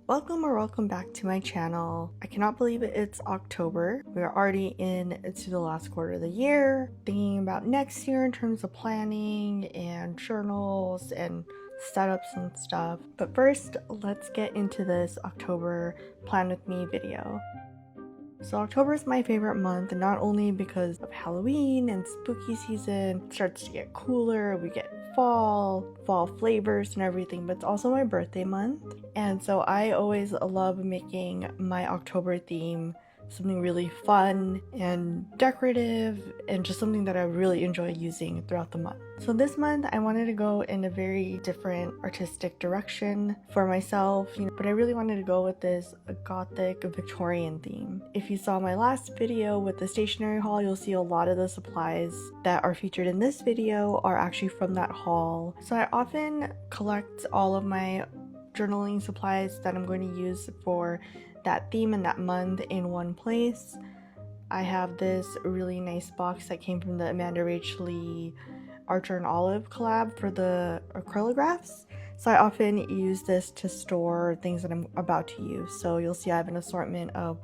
Welcome or welcome back to my channel. I cannot believe it's October. We are already into the last quarter of the year, thinking about next year in terms of planning and journals and setups and stuff. But first, let's get into this October plan with me video. So October is my favorite month, not only because of Halloween and spooky season. It starts to get cooler, we get fall flavors and everything, but it's also my birthday month. And so I always love making my October theme something really fun and decorative and just something that I really enjoy using throughout the month. So this month I wanted to go in a very different artistic direction for myself, but I really wanted to go with this Gothic Victorian theme. If you saw my last video with the stationery haul, you'll see a lot of the supplies that are featured in this video are actually from that haul. So I often collect all of my journaling supplies that I'm going to use for that theme and that month in one place. I have this really nice box that came from the Amanda Rach Lee Archer and Olive collab for the acrylographs. So I often use this to store things that I'm about to use. So you'll see I have an assortment of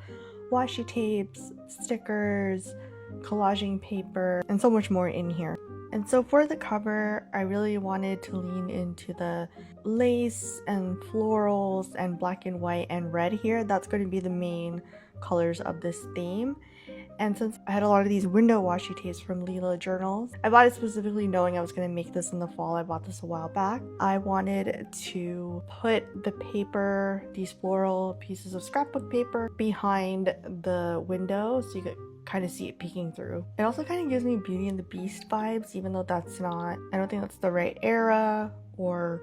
washi tapes, stickers, collaging paper, and so much more in here. And so for the cover, I really wanted to lean into the lace and florals and black and white and red here. That's going to be the main colors of this theme. And since I had a lot of these window washi tapes from Leela Journals, I bought it specifically knowing I was going to make this in the fall. I bought this a while back. I wanted to put the paper, these floral pieces of scrapbook paper, behind the window so you could kind of see it peeking through. It also kind of gives me Beauty and the Beast vibes, even though that's not, I don't think that's the right era or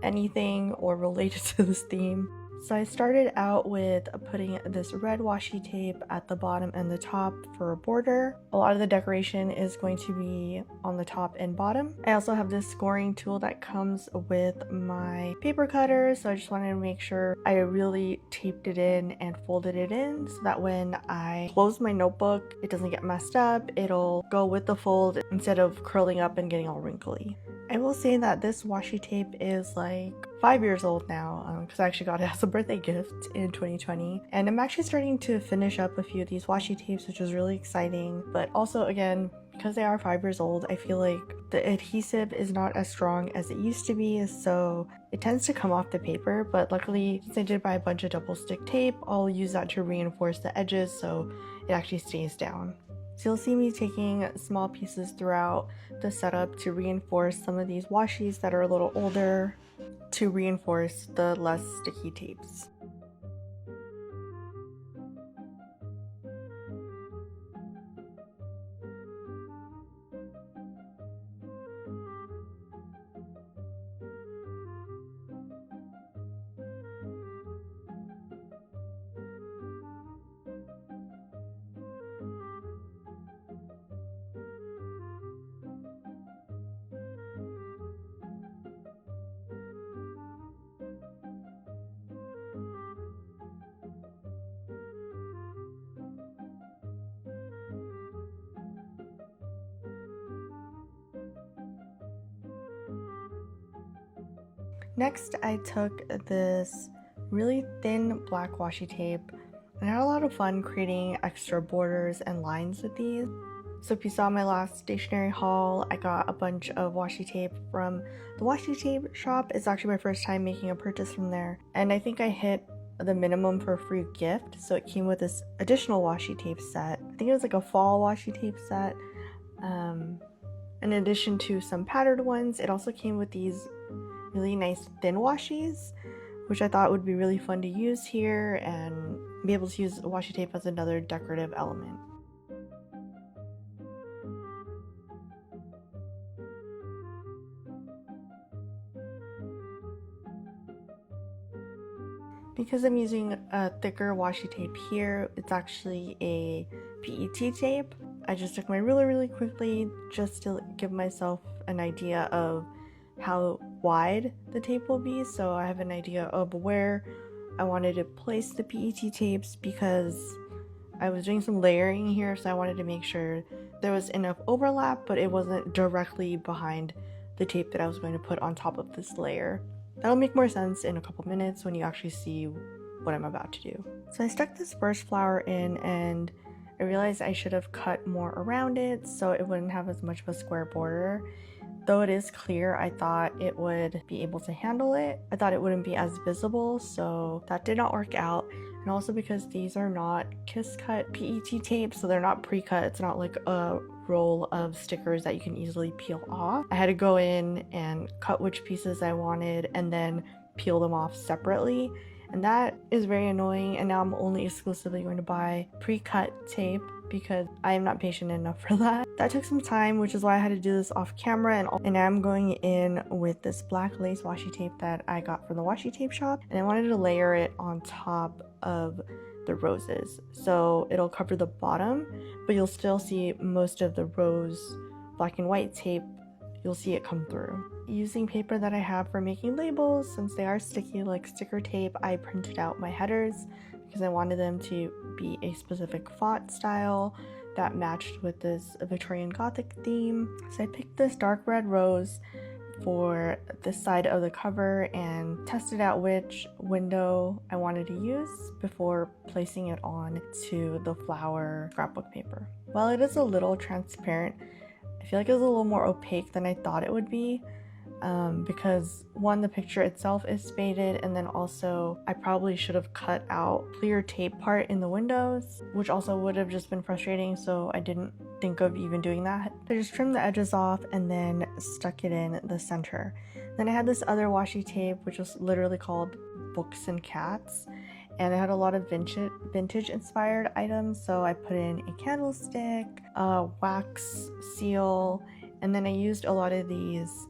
anything or related to this theme. So I started out with putting this red washi tape at the bottom and the top for a border. A lot of the decoration is going to be on the top and bottom. I also have this scoring tool that comes with my paper cutter, so I just wanted to make sure I really taped it in and folded it in so that when I close my notebook, it doesn't get messed up. It'll go with the fold instead of curling up and getting all wrinkly. I will say that this washi tape is like 5 years old now because I actually got it as a birthday gift in 2020, and I'm actually starting to finish up a few of these washi tapes, which is really exciting. But also, again, because they are 5 years old, I feel like the adhesive is not as strong as it used to be, so it tends to come off the paper. But luckily, since I did buy a bunch of double stick tape, I'll use that to reinforce the edges so it actually stays down. So you'll see me taking small pieces throughout the setup to reinforce some of these washis that are a little older, to reinforce the less sticky tapes. Next, I took this really thin black washi tape and I had a lot of fun creating extra borders and lines with these. So if you saw my last stationery haul, I got a bunch of washi tape from the washi tape shop. It's actually my first time making a purchase from there, and I think I hit the minimum for a free gift, so it came with this additional washi tape set. I think it was like a fall washi tape set. In addition to some patterned ones, it also came with these really nice thin washis, which I thought would be really fun to use here and be able to use washi tape as another decorative element. Because I'm using a thicker washi tape here, it's actually a PET tape. I just took my ruler really quickly just to give myself an idea of how wide the tape will be, so I have an idea of where I wanted to place the PET tapes because I was doing some layering here, so I wanted to make sure there was enough overlap, but it wasn't directly behind the tape that I was going to put on top of this layer. That'll make more sense in a couple minutes when you actually see what I'm about to do. So I stuck this first flower in, and I realized I should have cut more around it so it wouldn't have as much of a square border. Though it is clear, I thought it would be able to handle it. I thought it wouldn't be as visible, so that did not work out. And also because these are not kiss cut PET tape, so they're not pre-cut. It's not like a roll of stickers that you can easily peel off. I had to go in and cut which pieces I wanted and then peel them off separately. And that is very annoying, and now I'm only exclusively going to buy pre-cut tape because I am not patient enough for that. That took some time, which is why I had to do this off camera, and I'm going in with this black lace washi tape that I got from the washi tape shop, and I wanted to layer it on top of the roses so it'll cover the bottom, but you'll still see most of the rose black and white tape. You'll see it come through. Using paper that I have for making labels, since they are sticky like sticker tape, I printed out my headers because I wanted them to be a specific font style that matched with this Victorian Gothic theme. So I picked this dark red rose for this side of the cover and tested out which window I wanted to use before placing it on to the flower scrapbook paper. While it is a little transparent, I feel like it's a little more opaque than I thought it would be. Because one, the picture itself is faded, and then also I probably should have cut out clear tape part in the windows, which also would have just been frustrating, so I didn't think of even doing that. I just trimmed the edges off and then stuck it in the center. Then I had this other washi tape, which was literally called Books and Cats, and it had a lot of vintage inspired items, so I put in a candlestick, a wax seal, and then I used a lot of these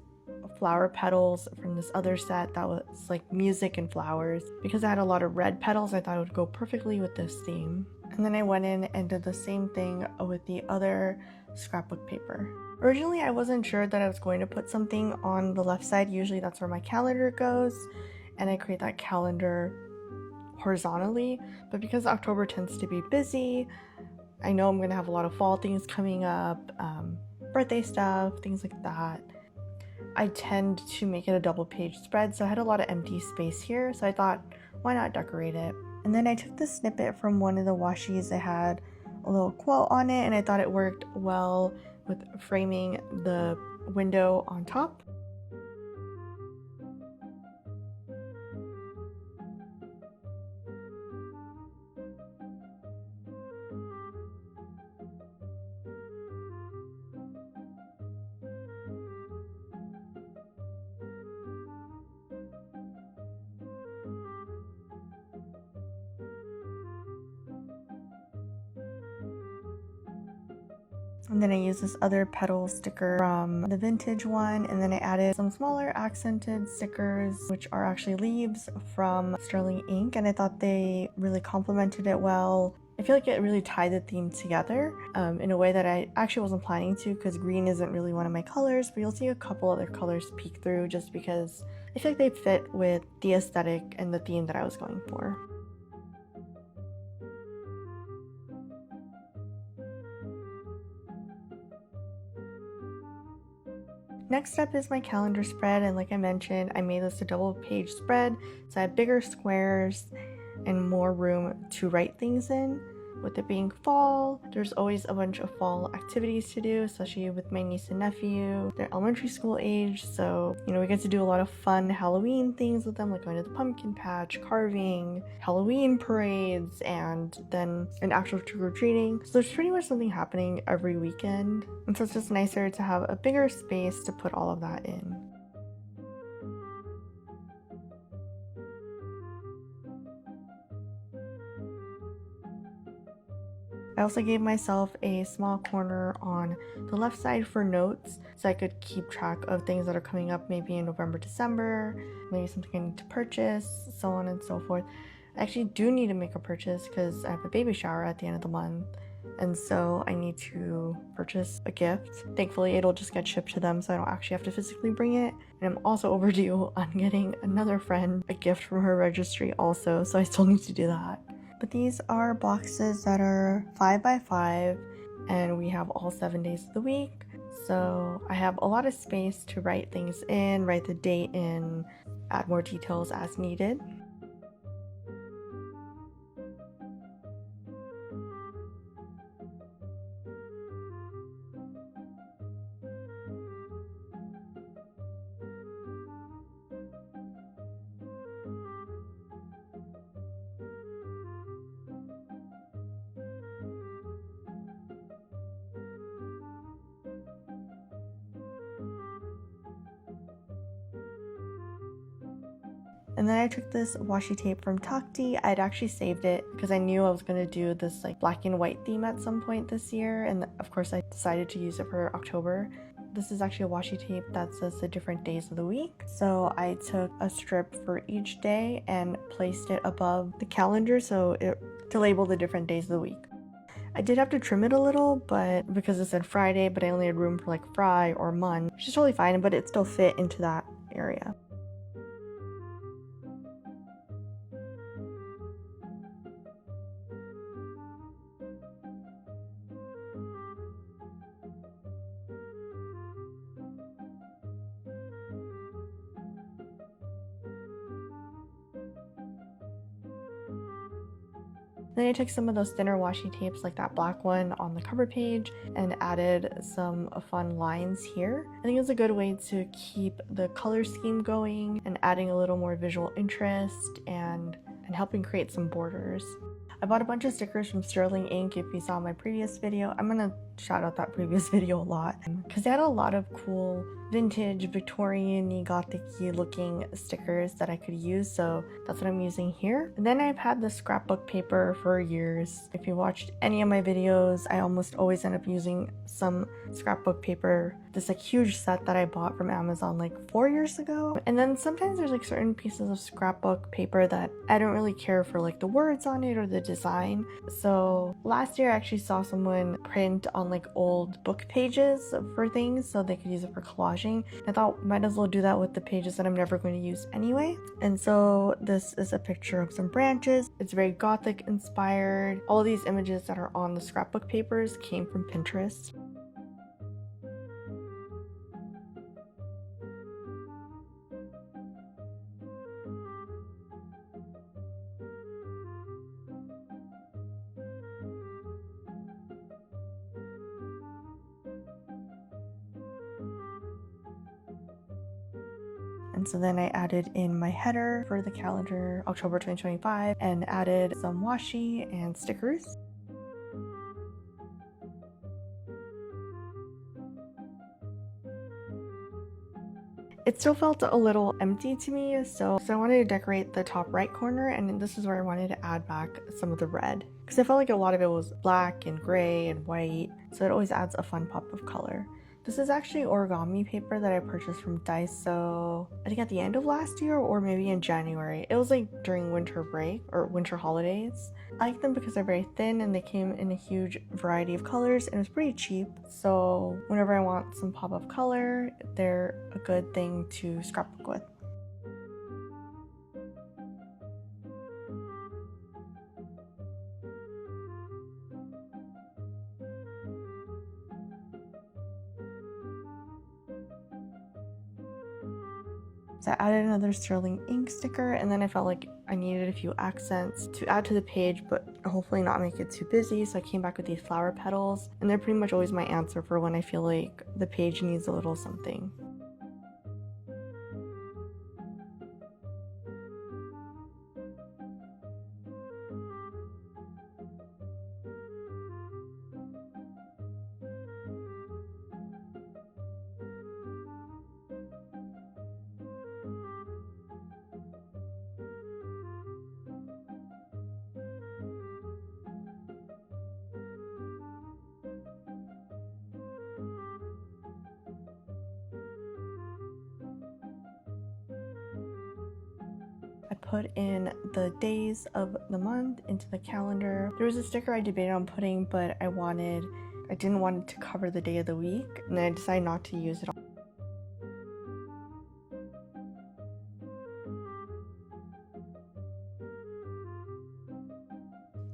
flower petals from this other set that was like music and flowers. Because I had a lot of red petals, I thought it would go perfectly with this theme. And then I went in and did the same thing with the other scrapbook paper. Originally, I wasn't sure that I was going to put something on the left side. Usually that's where my calendar goes, and I create that calendar horizontally. But because October tends to be busy, I know I'm gonna have a lot of fall things coming up, birthday stuff, things like that. I tend to make it a double page spread, so I had a lot of empty space here, so I thought, why not decorate it? And then I took the snippet from one of the washis that had a little quote on it, and I thought it worked well with framing the window on top. And then I used this other petal sticker from the vintage one, and then I added some smaller accented stickers, which are actually leaves from sterling ink, and I thought they really complemented it well. I feel like it really tied the theme together in a way that I actually wasn't planning to, because green isn't really one of my colors, but you'll see a couple other colors peek through just because I feel like they fit with the aesthetic and the theme that I was going for. Next up is my calendar spread, and like I mentioned, I made this a double page spread so I have bigger squares and more room to write things in. With it being fall, there's always a bunch of fall activities to do, especially with my niece and nephew. They're elementary school age, so we get to do a lot of fun Halloween things with them, like going to the pumpkin patch, carving, Halloween parades, and then an actual trick-or-treating. So there's pretty much something happening every weekend, and so it's just nicer to have a bigger space to put all of that in. I also gave myself a small corner on the left side for notes so I could keep track of things that are coming up maybe in November, December, maybe something I need to purchase, so on and so forth. I actually do need to make a purchase because I have a baby shower at the end of the month, and so I need to purchase a gift. Thankfully, it'll just get shipped to them so I don't actually have to physically bring it. And I'm also overdue on getting another friend a gift from her registry also, so I still need to do that. But these are boxes that are 5 by 5, and we have all 7 days of the week. So I have a lot of space to write things in, write the date in, add more details as needed. And then I took this washi tape from Takti. I'd actually saved it because I knew I was going to do this like black and white theme at some point this year, and of course I decided to use it for October. This is actually a washi tape that says the different days of the week. So I took a strip for each day and placed it above the calendar to label the different days of the week. I did have to trim it a little, but because it said Friday, but I only had room for like Fry or Mun, which is totally fine, but it still fit into that area. Then I took some of those thinner washi tapes like that black one on the cover page and added some fun lines here. I think it's a good way to keep the color scheme going and adding a little more visual interest and helping create some borders. I bought a bunch of stickers from Sterling Ink. If you saw my previous video, I'm gonna shout out that previous video a lot because they had a lot of cool vintage Victorian Gothic looking stickers that I could use, so that's what I'm using here. And then I've had this scrapbook paper for years. If you watched any of my videos, I almost always end up using some scrapbook paper. This like huge set that I bought from Amazon like 4 years ago. And then sometimes there's like certain pieces of scrapbook paper that I don't really care for like the words on it or the design. So last year I actually saw someone print on like old book pages for things so they could use it for collaging. I thought might as well do that with the pages that I'm never going to use anyway. And so this is a picture of some branches. It's very Gothic inspired. All of these images that are on the scrapbook papers came from Pinterest. And so then I added in my header for the calendar, October 2025, and added some washi and stickers. It still felt a little empty to me, so I wanted to decorate the top right corner, and this is where I wanted to add back some of the red. Because I felt like a lot of it was black and gray and white, so it always adds a fun pop of color. This is actually origami paper that I purchased from Daiso, I think at the end of last year or maybe in January. It was like during winter break or winter holidays. I like them because they're very thin and they came in a huge variety of colors and it was pretty cheap. So whenever I want some pop of color, they're a good thing to scrapbook with. So I added another Sterling Ink sticker, and then I felt like I needed a few accents to add to the page, but hopefully not make it too busy. So I came back with these flower petals, and they're pretty much always my answer for when I feel like the page needs a little something. I put in the days of the month into the calendar. There was a sticker I debated on putting, but I didn't want it to cover the day of the week, and then I decided not to use it.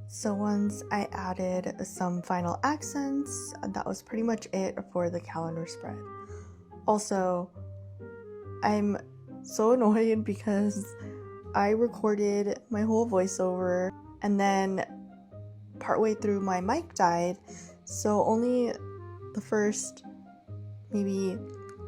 So once I added some final accents, that was pretty much it for the calendar spread. Also, I'm so annoyed because I recorded my whole voiceover and then partway through my mic died, so only the first maybe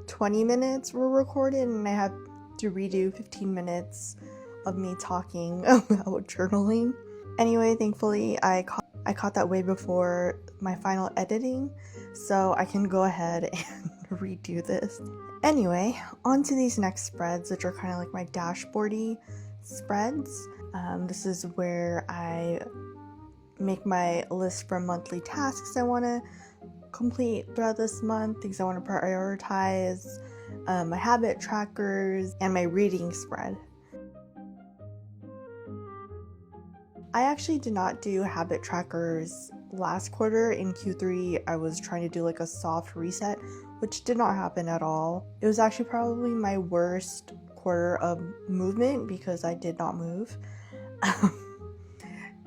20 minutes were recorded and I had to redo 15 minutes of me talking about journaling. Anyway, thankfully I caught that way before my final editing, so I can go ahead and redo this. Anyway, on to these next spreads, which are kind of like my dashboardy spreads. This is where I make my list for monthly tasks I want to complete throughout this month, things I want to prioritize, my habit trackers, and my reading spread. I actually did not do habit trackers last quarter. In Q3, I was trying to do like a soft reset, which did not happen at all. It was actually probably my worst quarter of movement because I did not move.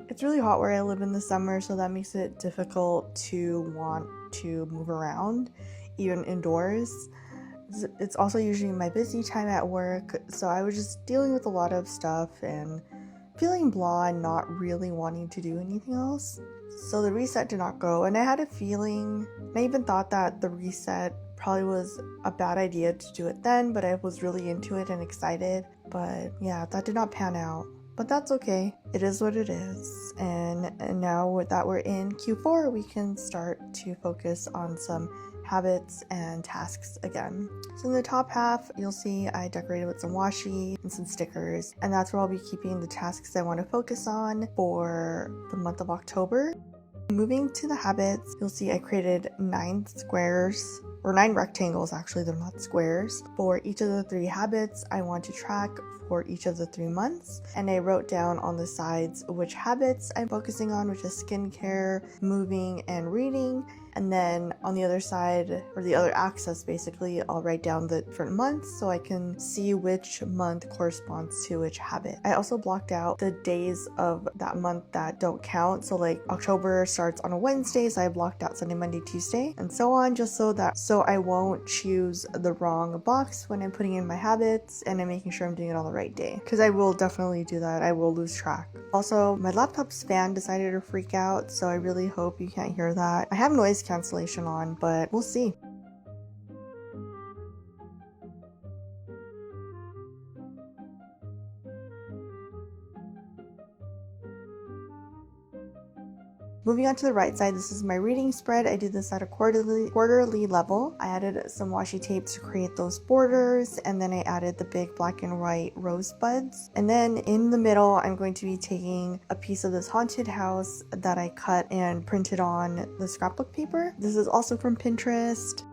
It's really hot where I live in the summer, so that makes it difficult to want to move around, even indoors. It's also usually my busy time at work, so I was just dealing with a lot of stuff and feeling blah and not really wanting to do anything else. So the reset did not go, and I had a feeling, I even thought that the reset probably was a bad idea to do it then, but I was really into it and excited. But yeah, that did not pan out. But that's okay. It is what it is. And now that we're in Q4, we can start to focus on some habits and tasks again. So in the top half, you'll see I decorated with some washi and some stickers, and that's where I'll be keeping the tasks I want to focus on for the month of October. Moving to the habits, you'll see I created 9 squares, or 9 rectangles actually, they're not squares, for each of the 3 habits I want to track for each of the 3 months. And I wrote down on the sides which habits I'm focusing on, which is skincare, moving, and reading. And then on the other side, or the other axis basically, I'll write down the different months so I can see which month corresponds to which habit. I also blocked out the days of that month that don't count. So like October starts on a Wednesday, so I blocked out Sunday, Monday, Tuesday, and so on, just so I won't choose the wrong box when I'm putting in my habits, and I'm making sure I'm doing it on the right day, because I will definitely do that. I will lose track. Also, my laptop's fan decided to freak out, so I really hope you can't hear that. I have noise cancellation on, but we'll see. Moving on to the right side, this is my reading spread. I did this at a quarterly level. I added some washi tape to create those borders, and then I added the big black and white rosebuds. And then in the middle, I'm going to be taking a piece of this haunted house that I cut and printed on the scrapbook paper. This is also from Pinterest.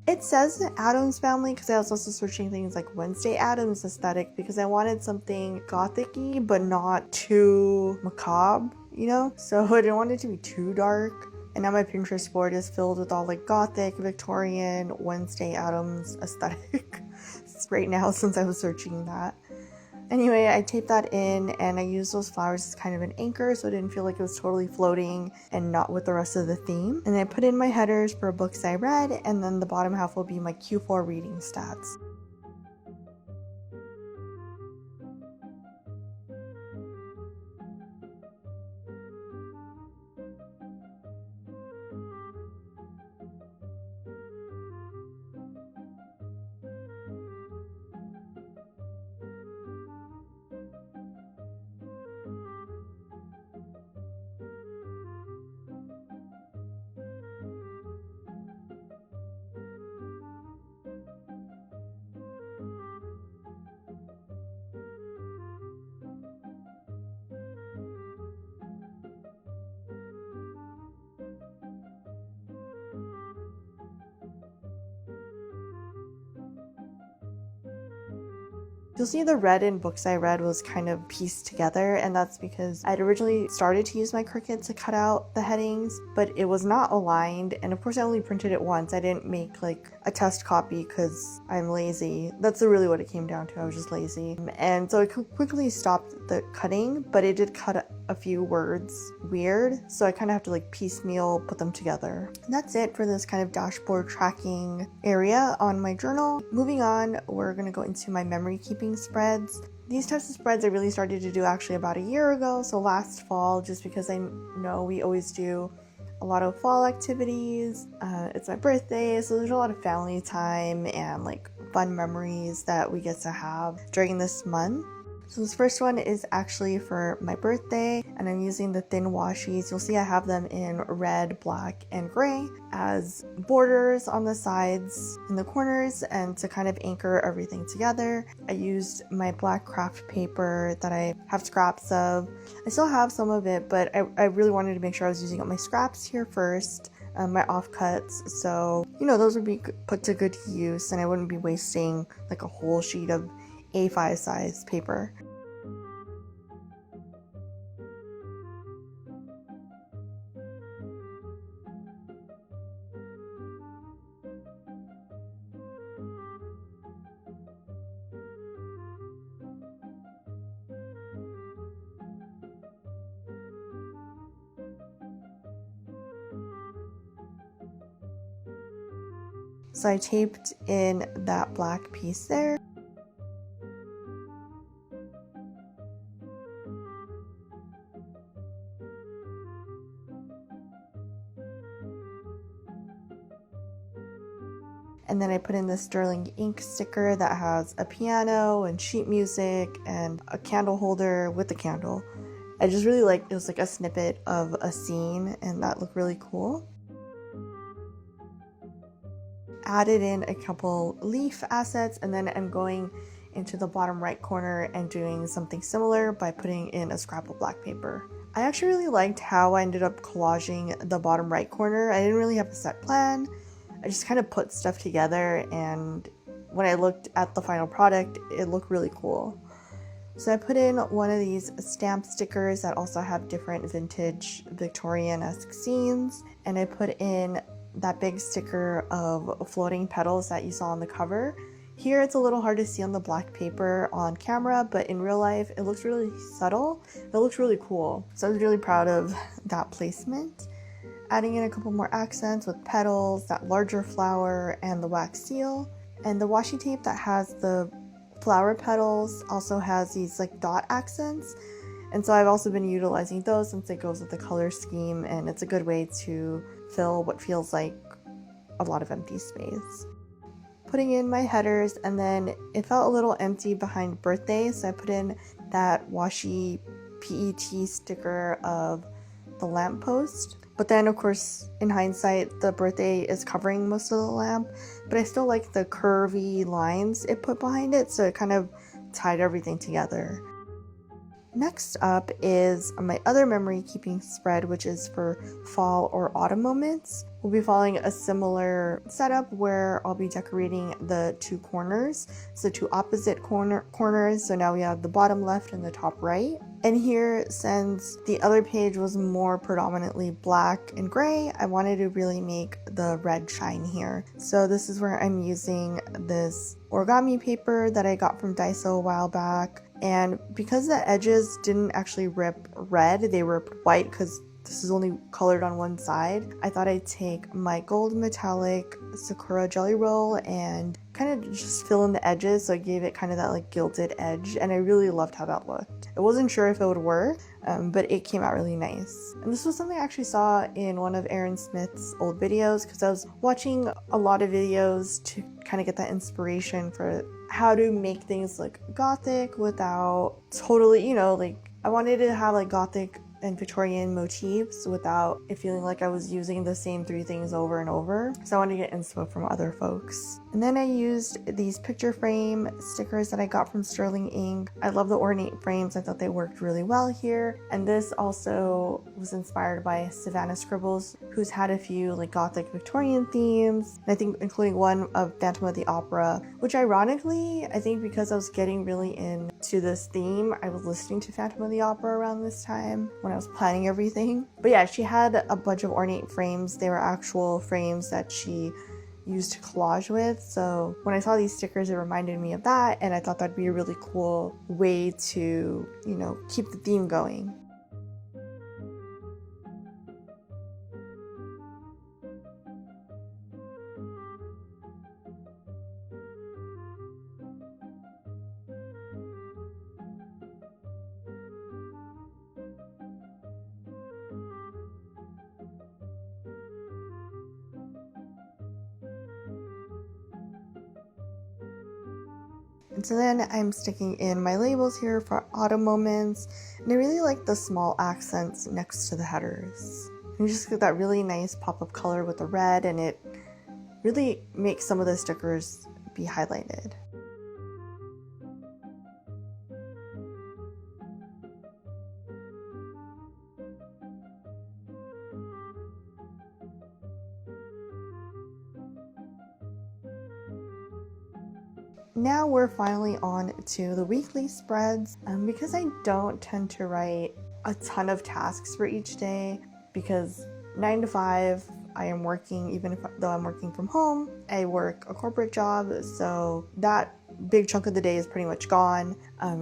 It says Addams Family because I was also searching things like Wednesday Addams aesthetic because I wanted something gothic-y but not too macabre, you know? So I didn't want it to be too dark. And now my Pinterest board is filled with all like gothic, Victorian, Wednesday Addams aesthetic right now since I was searching that. Anyway, I taped that in and I used those flowers as kind of an anchor so it didn't feel like it was totally floating and not with the rest of the theme. And I put in my headers for books I read, and then the bottom half will be my Q4 reading stats. You'll see the red in books I read was kind of pieced together, and that's because I'd originally started to use my Cricut to cut out the headings, but it was not aligned, and of course I only printed it once. I didn't make like a test copy because I'm lazy. That's really what it came down to. I was just lazy. And so I quickly stopped the cutting, but it did cut a few words weird, so I kind of have to like piecemeal put them together. And that's it for this kind of dashboard tracking area on my journal. Moving on, we're going to go into my memory keeping spreads. These types of spreads I really started to do actually about a year ago, so last fall, just because I know we always do a lot of fall activities. It's my birthday, so there's a lot of family time and like fun memories that we get to have during this month. So this first one is actually for my birthday, and I'm using the thin washies. You'll see I have them in red, black, and gray as borders on the sides and the corners, and to kind of anchor everything together. I used my black craft paper that I have scraps of. I still have some of it, but I really wanted to make sure I was using up my scraps here first. My offcuts, so those would be put to good use and I wouldn't be wasting like a whole sheet of A5 size paper. So I taped in that black piece there. And then I put in the sterling ink sticker that has a piano and sheet music and a candle holder with a candle. I just really liked it. Was like a snippet of a scene and that looked really cool. Added in a couple leaf assets, and then I'm going into the bottom right corner and doing something similar by putting in a scrap of black paper. I actually really liked how I ended up collaging the bottom right corner. I didn't really have a set plan. I just kind of put stuff together, and when I looked at the final product, it looked really cool. So I put in one of these stamp stickers that also have different vintage Victorian-esque scenes, and I put in that big sticker of floating petals that you saw on the cover. Here it's a little hard to see on the black paper on camera, but in real life it looks really subtle. It looks really cool. So I was really proud of that placement. Adding in a couple more accents with petals, that larger flower, and the wax seal. And the washi tape that has the flower petals also has these like dot accents. And so I've also been utilizing those since it goes with the color scheme, and it's a good way to fill what feels like a lot of empty space. Putting in my headers, and then it felt a little empty behind birthday, so I put in that washi PET sticker of the lamppost. But then of course in hindsight the birthday is covering most of the lamp, but I still like the curvy lines it put behind it, so it kind of tied everything together. Next up is my other memory keeping spread, which is for fall or autumn moments. We'll be following a similar setup where I'll be decorating the two corners, so two opposite corners. So now we have the bottom left and the top right. And here, since the other page was more predominantly black and gray, I wanted to really make the red shine here. So this is where I'm using this origami paper that I got from Daiso a while back. And because the edges didn't actually rip red, they ripped white because this is only colored on one side, I thought I'd take my gold metallic Sakura jelly roll and kind of just fill in the edges, so I gave it kind of that like gilded edge, and I really loved how that looked. I wasn't sure if it would work, but it came out really nice. And this was something I actually saw in one of Aaron Smith's old videos, because I was watching a lot of videos to kind of get that inspiration for how to make things look gothic without totally, like I wanted to have like gothic and Victorian motifs without it feeling like I was using the same three things over and over. So I wanted to get inspo from other folks. And then I used these picture frame stickers that I got from Sterling Ink. I love the ornate frames. I thought they worked really well here. And this also was inspired by Savannah Scribbles, who's had a few like gothic Victorian themes. And I think including one of Phantom of the Opera, which ironically, I think because I was getting really into this theme, I was listening to Phantom of the Opera around this time when I was planning everything. But yeah, she had a bunch of ornate frames. They were actual frames that she used to collage with. So when I saw these stickers, it reminded me of that, and I thought that'd be a really cool way to, keep the theme going. And so then I'm sticking in my labels here for autumn moments, and I really like the small accents next to the headers. You just get that really nice pop of color with the red, and it really makes some of the stickers be highlighted. Now we're finally on to the weekly spreads. Because I don't tend to write a ton of tasks for each day, because 9 to 5 I am working, though I'm working from home. I work a corporate job, so that big chunk of the day is pretty much gone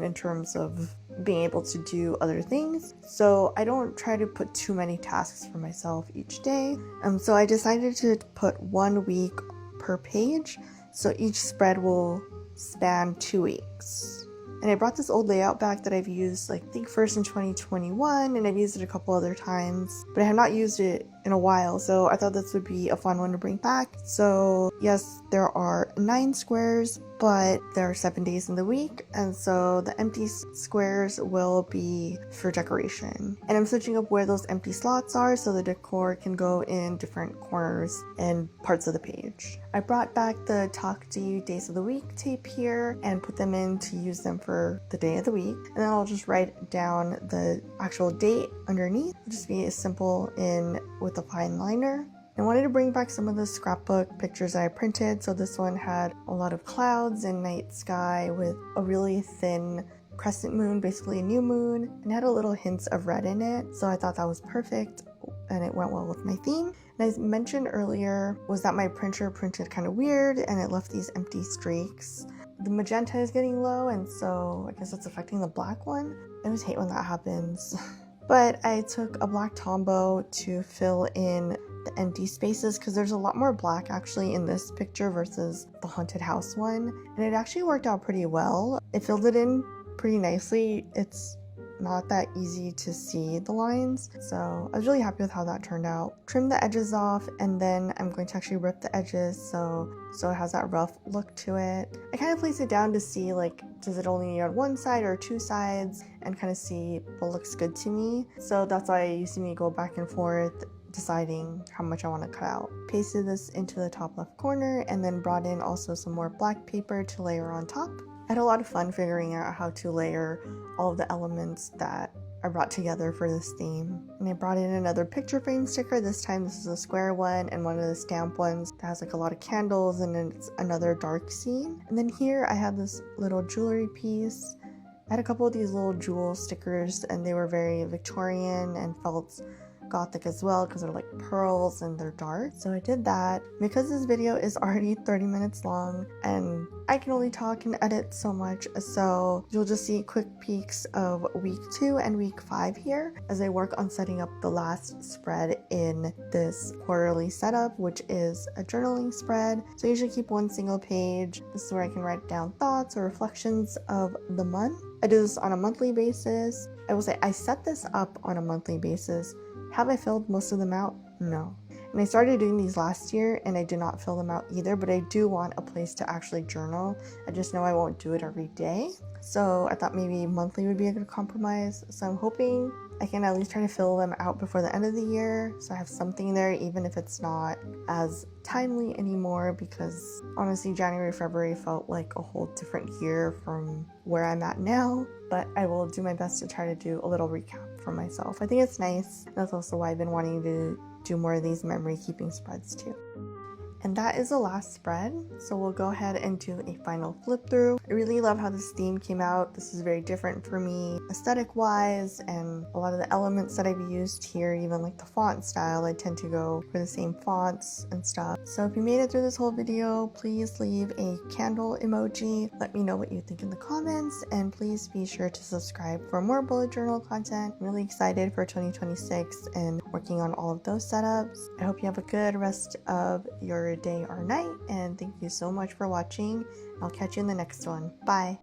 in terms of being able to do other things. So I don't try to put too many tasks for myself each day. So I decided to put 1 week per page, so each spread will span 2 weeks. And I brought this old layout back that I've used, I think first in 2021, and I've used it a couple other times, but I have not used it in a while, so I thought this would be a fun one to bring back. So yes, there are 9 squares, but there are 7 days in the week, and so the empty squares will be for decoration. And I'm switching up where those empty slots are so the decor can go in different corners and parts of the page. I brought back the Talk to You Days of the Week tape here and put them in to use them for the day of the week, and then I'll just write down the actual date underneath. It'll just be as simple with a fine liner. I wanted to bring back some of the scrapbook pictures that I printed, so this one had a lot of clouds and night sky with a really thin crescent moon, basically a new moon, and had a little hints of red in it, so I thought that was perfect and it went well with my theme. And as mentioned earlier, was that my printer printed kind of weird and it left these empty streaks. The magenta is getting low, and so I guess it's affecting the black one. I always hate when that happens. But I took a black Tombow to fill in the empty spaces, because there's a lot more black actually in this picture versus the haunted house one, and it actually worked out pretty well. It filled it in pretty nicely. It's not that easy to see the lines, so I was really happy with how that turned out. Trim the edges off, and then I'm going to actually rip the edges so it has that rough look to it. I kind of placed it down to see, does it only need on one side or 2 sides, and kind of see what looks good to me. So that's why you see me go back and forth deciding how much I want to cut out. Pasted this into the top left corner, and then brought in also some more black paper to layer on top. I had a lot of fun figuring out how to layer all of the elements that I brought together for this theme. And I brought in another picture frame sticker. This time this is a square one, and one of the stamp ones that has a lot of candles, and then it's another dark scene. And then here I had this little jewelry piece. I had a couple of these little jewel stickers, and they were very Victorian and felt Gothic as well, because they're like pearls and they're dark. So I did that. Because this video is already 30 minutes long and I can only talk and edit so much, so you'll just see quick peeks of week 2 and week 5 here as I work on setting up the last spread in this quarterly setup, which is a journaling spread. So I usually keep 1 single page. This is where I can write down thoughts or reflections of the month. I do this on a monthly basis. I will say I set this up on a monthly basis. Have I filled most of them out? No. And I started doing these last year and I did not fill them out either, but I do want a place to actually journal. I just know I won't do it every day. So I thought maybe monthly would be a good compromise. So I'm hoping I can at least try to fill them out before the end of the year, so I have something there, even if it's not as timely anymore, because honestly January, February felt like a whole different year from where I'm at now. But I will do my best to try to do a little recap for myself. I think it's nice. That's also why I've been wanting to do more of these memory keeping spreads too. And that is the last spread, so we'll go ahead and do a final flip through. I really love how this theme came out. This is very different for me aesthetic wise, and a lot of the elements that I've used here, even like the font style, I tend to go for the same fonts and stuff. So if you made it through this whole video, please leave a candle emoji. Let me know what you think in the comments, and please be sure to subscribe for more bullet journal content. I'm really excited for 2026 and working on all of those setups. I hope you have a good rest of your day or night, and thank you so much for watching. I'll catch you in the next one. Bye.